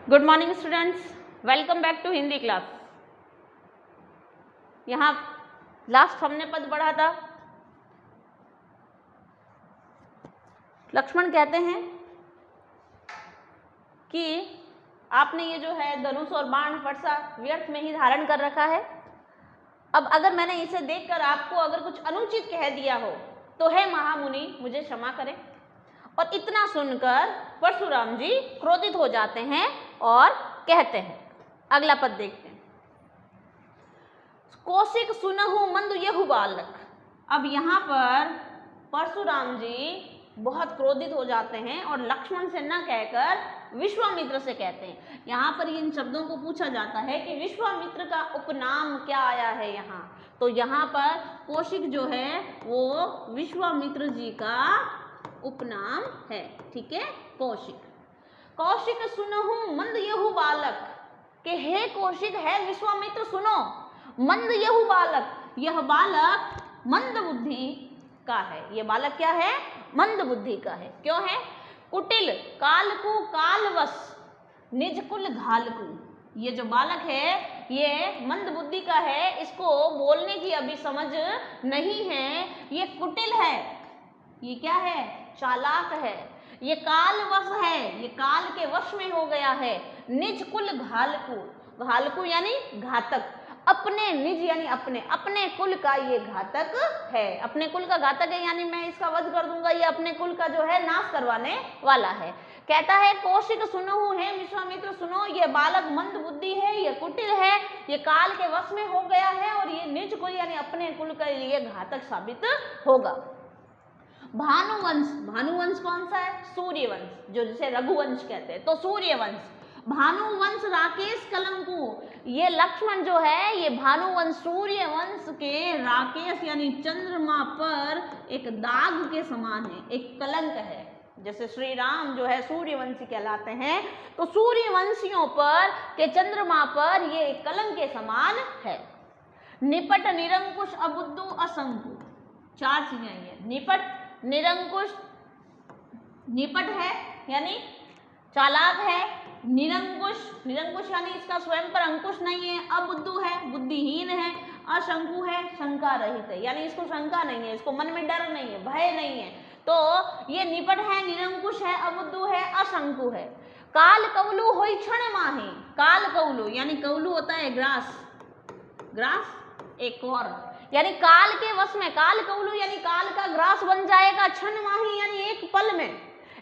Good morning students, welcome back to Hindi class. यहाँ last हमने पद पढ़ा था। लक्ष्मण कहते हैं कि आपने ये जो है धनुष और बाण फरसा व्यर्थ में ही धारण कर रखा है। अब अगर मैंने इसे देखकर आपको अगर कुछ अनुचित कह दिया हो तो हे महामुनि मुझे क्षमा करें। और इतना सुनकर परशुराम जी क्रोधित हो जाते हैं और कहते हैं, अगला पद देखते हैं। कौशिक सुनहु मंद यहु बालक। अब यहाँ पर परशुराम जी बहुत क्रोधित हो जाते हैं और लक्ष्मण से न कहकर विश्वामित्र से कहते हैं। यहाँ पर इन शब्दों को पूछा जाता है कि विश्वामित्र का उपनाम क्या आया है यहाँ, तो यहाँ पर कौशिक जो है वो विश्वामित्र जी का उपनाम है। ठीक है, कौशिक। कौशिक सुनहु मंद यहु बालक, के हे कौशिक है विश्वामित्र सुनो, मंद यहु बालक, यह बालक मंद बुद्धि का है। यह बालक क्या है? मंद बुद्धि का है। क्यों है? कुटिल कालकु कालवश निज कुल घालकु। ये जो बालक है ये मंद बुद्धि का है, इसको बोलने की अभी समझ नहीं है। ये कुटिल है, ये क्या है? चालाक है। ये कालवश है, ये काल के वश में हो गया है। निज कुल घालकु, घालकु यानी घातक, अपने निज यानी अपने कुल का ये घातक है। अपने कुल का घातक है यानी मैं इसका वध कर दूंगा, ये अपने कुल का जो है नाश करवाने वाला है। कहता है कौशिक सुनहु है विश्वामित्र सुनो, ये बालक मंद बुद्धि है, ये कुटिल है, ये काल के वश में हो गया है और ये निज कुल यानी अपने कुल का लिए घातक साबित होगा। भानुवंश, भानुवंश कौन सा है? सूर्यवंश, जो जिसे रघुवंश कहते हैं। तो सूर्यवंश, भानुवंश राकेश कलंकु, ये लक्ष्मण जो है ये भानुवंश सूर्यवंश के राकेश यानी चंद्रमा पर एक दाग के समान है, एक कलंक है। जैसे श्री राम जो है सूर्यवंशी कहलाते हैं, तो सूर्यवंशियों पर के चंद्रमा पर ये एक कलंक के समान है। निपट निरंकुश अबुद्धू असंकु, चार चीजें ये निपट निरंकुश, निपट है यानी चालाक है, निरंकुश, निरंकुश यानी इसका स्वयं पर अंकुश नहीं है, अबुद्धू है बुद्धिहीन है, अशंकु है शंका रहित है यानी इसको शंका नहीं है, इसको मन में डर नहीं है, भय नहीं है। तो ये निपट है, निरंकुश है, अबुद्धू है, अशंकु है। काल कौलु होई क्षण माही, काल कौलु यानी कौलु होता है ग्रास, ग्रास एक और यानी काल के वश में, काल कौलु यानी काल का ग्रास बन जाएगा। क्षण माही यानी एक पल में,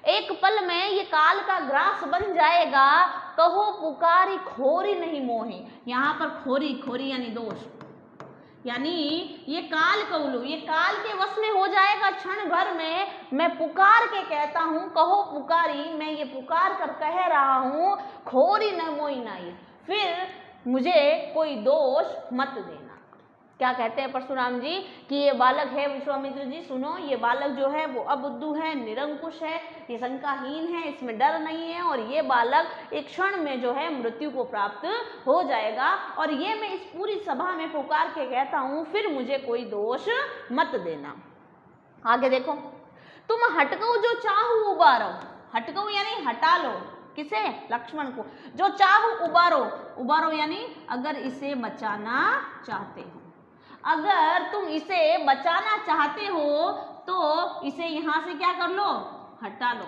एक पल में ये काल का ग्रास बन जाएगा। कहो पुकारी खोरी नहीं मोही, यहाँ पर खोरी, खोरी यानी दोष, यानी ये काल कौलु ये काल के वश में हो जाएगा क्षण भर में। मैं पुकार के कहता हूँ, कहो पुकारी, मैं ये पुकार कर कह रहा हूँ, खोरी न मोही नहीं, फिर मुझे कोई दोष मत देना। क्या कहते हैं परशुराम जी कि ये बालक है विश्वामित्र जी सुनो, ये बालक जो है वो अबुद्धू है, निरंकुश है, ये शंकाहीन है, इसमें डर नहीं है और ये बालक एक क्षण में जो है मृत्यु को प्राप्त हो जाएगा। और ये मैं इस पूरी सभा में पुकार के कहता हूँ, फिर मुझे कोई दोष मत देना। आगे देखो, तुम हटको जो चाहू उबारो, हटको यानी हटा लो, किसे? लक्ष्मण को। जो चाहू उबारो, उबारो यानी अगर इसे बचाना चाहते हो, अगर तुम इसे बचाना चाहते हो तो इसे यहां से क्या कर लो? हटा लो।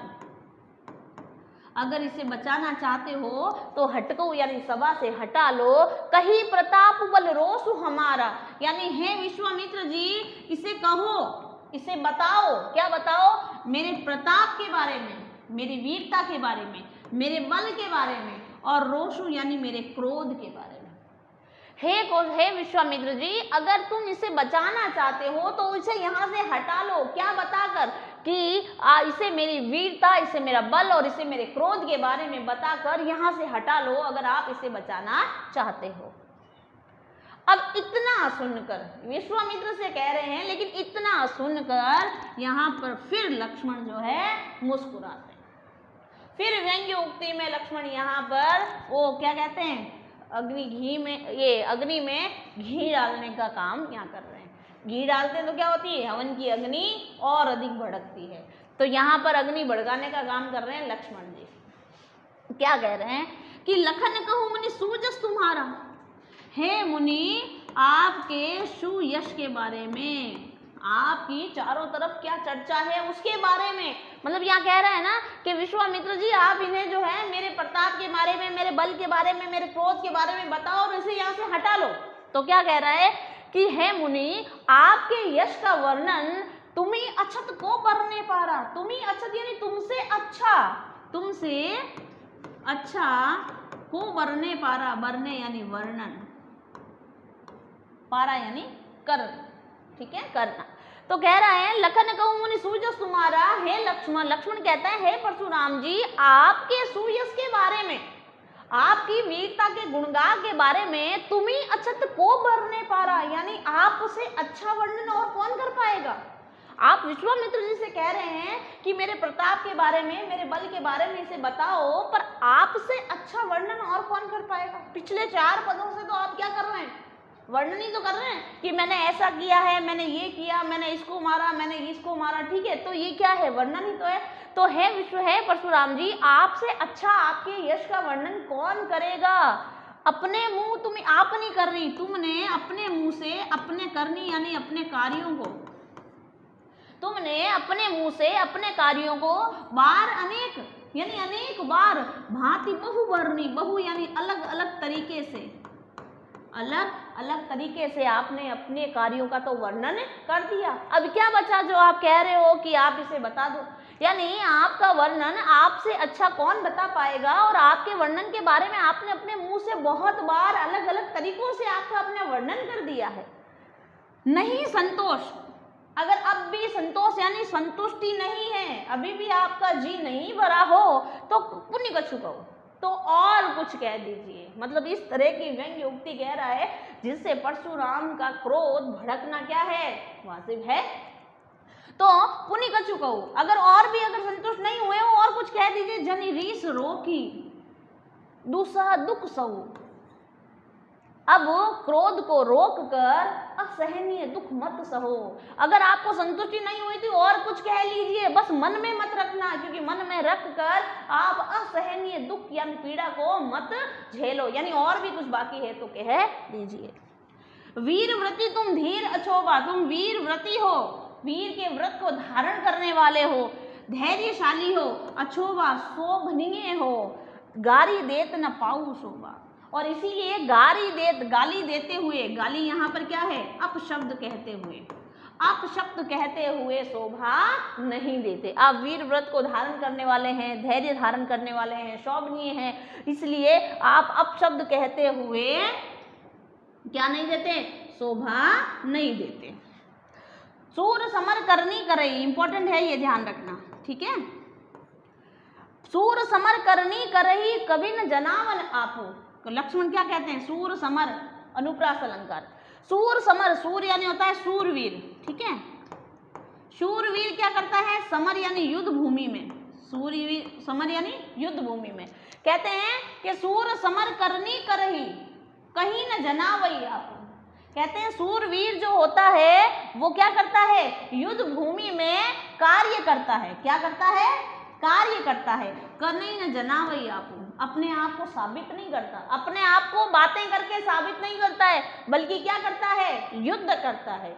अगर इसे बचाना चाहते हो तो हटको यानी सभा से हटा लो। कही प्रताप बल रोसु हमारा, यानी हे विश्वामित्र जी इसे कहो, इसे बताओ। क्या बताओ? मेरे प्रताप के बारे में, मेरी वीरता के बारे में, मेरे बल के बारे में, और रोसु यानी मेरे क्रोध के बारे में। हे विश्वामित्र जी अगर तुम इसे बचाना चाहते हो तो इसे यहाँ से हटा लो। क्या बताकर? कि इसे मेरी वीरता, इसे मेरा बल और इसे मेरे क्रोध के बारे में बताकर यहाँ से हटा लो अगर आप इसे बचाना चाहते हो। अब इतना सुनकर विश्वामित्र से कह रहे हैं, लेकिन इतना सुनकर यहाँ पर फिर लक्ष्मण जो है मुस्कुराते हैं। फिर व्यंग्य उक्ति में लक्ष्मण यहाँ पर वो क्या कहते हैं, अग्नि घी में, ये अग्नि में घी डालने का काम यहाँ कर रहे हैं। घी डालते हैं तो क्या होती है? हवन की अग्नि और अधिक भड़कती है। तो यहाँ पर अग्नि भड़काने का काम कर रहे हैं लक्ष्मण जी। क्या कह रहे हैं कि लखन कहूँ मुनि सुजस तुम्हारा, हे मुनि आपके सुयश के बारे में, आपकी चारों तरफ क्या चर्चा है उसके बारे में। मतलब यहाँ कह रहा है ना कि विश्वामित्र जी आप इन्हें जो है मेरे प्रताप के बारे में, मेरे बल के बारे में, मेरे क्रोध के बारे में बताओ और इसे यहाँ से हटा लो। तो क्या कह रहा है कि हे मुनि आपके यश का वर्णन तुम्ही अछत को बरने पारा, तुम्ही अछत यानी तुमसे अच्छा, तुमसे अच्छा को बरने पारा, बरने यानी वर्णन, पारा यानी कर, ठीक है, करना। तो कह रहा है लखन कहूँ मुनि सुजस तुम्हारा, हे लक्ष्मण, लक्ष्मण कहता है हे परशुराम जी आपके सुयश के बारे में, आपकी वीरता के गुणगान के बारे में तुम्ही अछत को बरने पारा, यानी आपसे अच्छा वर्णन और कौन कर पाएगा। आप विश्वामित्र जी से कह रहे हैं कि मेरे प्रताप के बारे में, मेरे बल के बारे में इसे बताओ, पर आपसे अच्छा वर्णन और कौन कर पाएगा। पिछले 4 पदों से तो आप क्या कर रहे हैं, वर्णन ही तो कर रहे हैं कि मैंने ऐसा किया है, मैंने ये किया, मैंने इसको मारा, मैंने इसको मारा, ठीक है, तो ये क्या है, वर्णन ही तो है। तो है परशुराम जी आपसे अच्छा आपके यश का वर्णन कौन करेगा। अपने मुंह तुम आप नहीं कर रही, तुमने अपने मुंह से अपने करनी यानी अपने कार्यों को, तुमने अपने मुंह से अपने कार्यों को बार अनेक यानी अनेक बार, भांति बहुवर्णी, बहु यानी अलग अलग तरीके से, अलग अलग तरीके से आपने अपने कार्यों का तो वर्णन कर दिया। अब क्या बचा जो आप कह रहे हो कि आप इसे बता दो, यानी आपका वर्णन आपसे अच्छा कौन बता पाएगा। और आपके वर्णन के बारे में आपने अपने मुंह से बहुत बार अलग अलग तरीकों से आपका अपना वर्णन कर दिया है। नहीं संतोष, अगर अब भी संतोष यानी संतुष्टि नहीं है, अभी भी आपका जी नहीं भरा हो तो पुण्य कछु कहो, तो और कुछ कह दीजिए। मतलब इस तरह की व्यंग्य उक्ति कह रहा है जिससे परशुराम का क्रोध भड़कना क्या है, वाजिब है। तो पुनि कछु कहो, अगर और भी अगर संतुष्ट नहीं हुए हो और कुछ कह दीजिए। जनि रीस रोकी दूसरा दुख सहु, अब क्रोध को रोक कर असहनीय दुख मत सहो। अगर आपको संतुष्टि नहीं हुई थी और कुछ कह लीजिए, बस मन में मत रखना, क्योंकि मन में रख कर आप असहनीय दुख यानी पीड़ा को मत झेलो, यानी और भी कुछ बाकी है तो कह दीजिए। वीर व्रति तुम धीर अछोबा, तुम वीर व्रति हो, वीर के व्रत को धारण करने वाले हो, धैर्यशाली हो, अछोबा शोभनीय हो, गारी देत न पाऊ शोभा। और इसीलिए गाली देते हुए, गाली यहाँ पर क्या है, अपशब्द कहते हुए, अपशब्द कहते हुए शोभा नहीं देते। आप वीर व्रत को धारण करने वाले हैं, धैर्य धारण करने वाले हैं, शोभनीय हैं, इसलिए आप अपशब्द कहते हुए क्या नहीं देते, शोभा नहीं देते। सूर समर करनी करे, इंपॉर्टेंट है ये ध्यान रखना, ठीक है। सूर समर करनी करही कभी न जनावन आपो। तो लक्ष्मण क्या कहते हैं, सूर समर, अनुप्रास अलंकार। सूर समर, सूर यानी होता है सूरवीर, ठीक है। शूरवीर क्या करता है, समर यानी युद्ध भूमि में, सूरवीर समर यानी युद्ध भूमि में। कहते हैं कि सूर समर करनी करही कहीं न जनावई आपो। कहते हैं सूरवीर जो होता है वो क्या करता है, युद्ध भूमि में कार्य करता है। क्या करता है, कार्य करता है। कहीं न जनावई आपो, अपने आप को साबित नहीं करता, अपने आप को बातें करके साबित नहीं करता है, बल्कि क्या करता है, युद्ध करता है।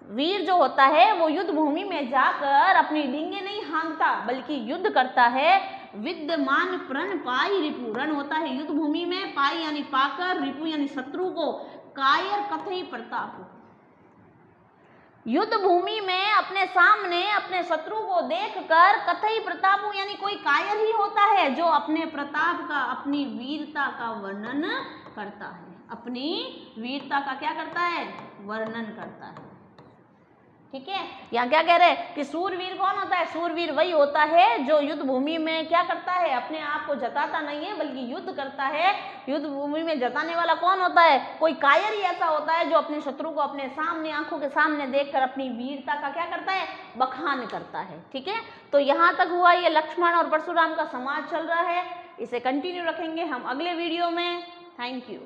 वीर जो होता है वो युद्ध भूमि में जाकर अपनी डींगे नहीं हाँकता, बल्कि युद्ध करता है। विद्यमान प्रण पाई रिपु, रण होता है युद्ध भूमि में, पाई यानी पाकर, रिपु यानी शत्रु को, कायर कथई प्रताप। युद्ध भूमि में अपने सामने अपने शत्रु को देखकर कथई प्रताप यानी कोई कायर ही होता है जो अपने प्रताप का, अपनी वीरता का वर्णन करता है, अपनी वीरता का क्या करता है, वर्णन करता है, ठीक है। यहाँ क्या कह रहे हैं कि सूरवीर कौन होता है, सूरवीर वही होता है जो युद्ध भूमि में क्या करता है, अपने आप को जताता नहीं है बल्कि युद्ध करता है। युद्ध भूमि में जताने वाला कौन होता है, कोई कायर ही ऐसा होता है जो अपने शत्रु को अपने सामने, आंखों के सामने देखकर अपनी वीरता का क्या करता है, बखान करता है, ठीक है। तो यहाँ तक हुआ ये लक्ष्मण और परशुराम का संवाद चल रहा है, इसे कंटिन्यू रखेंगे हम अगले वीडियो में। Thank you.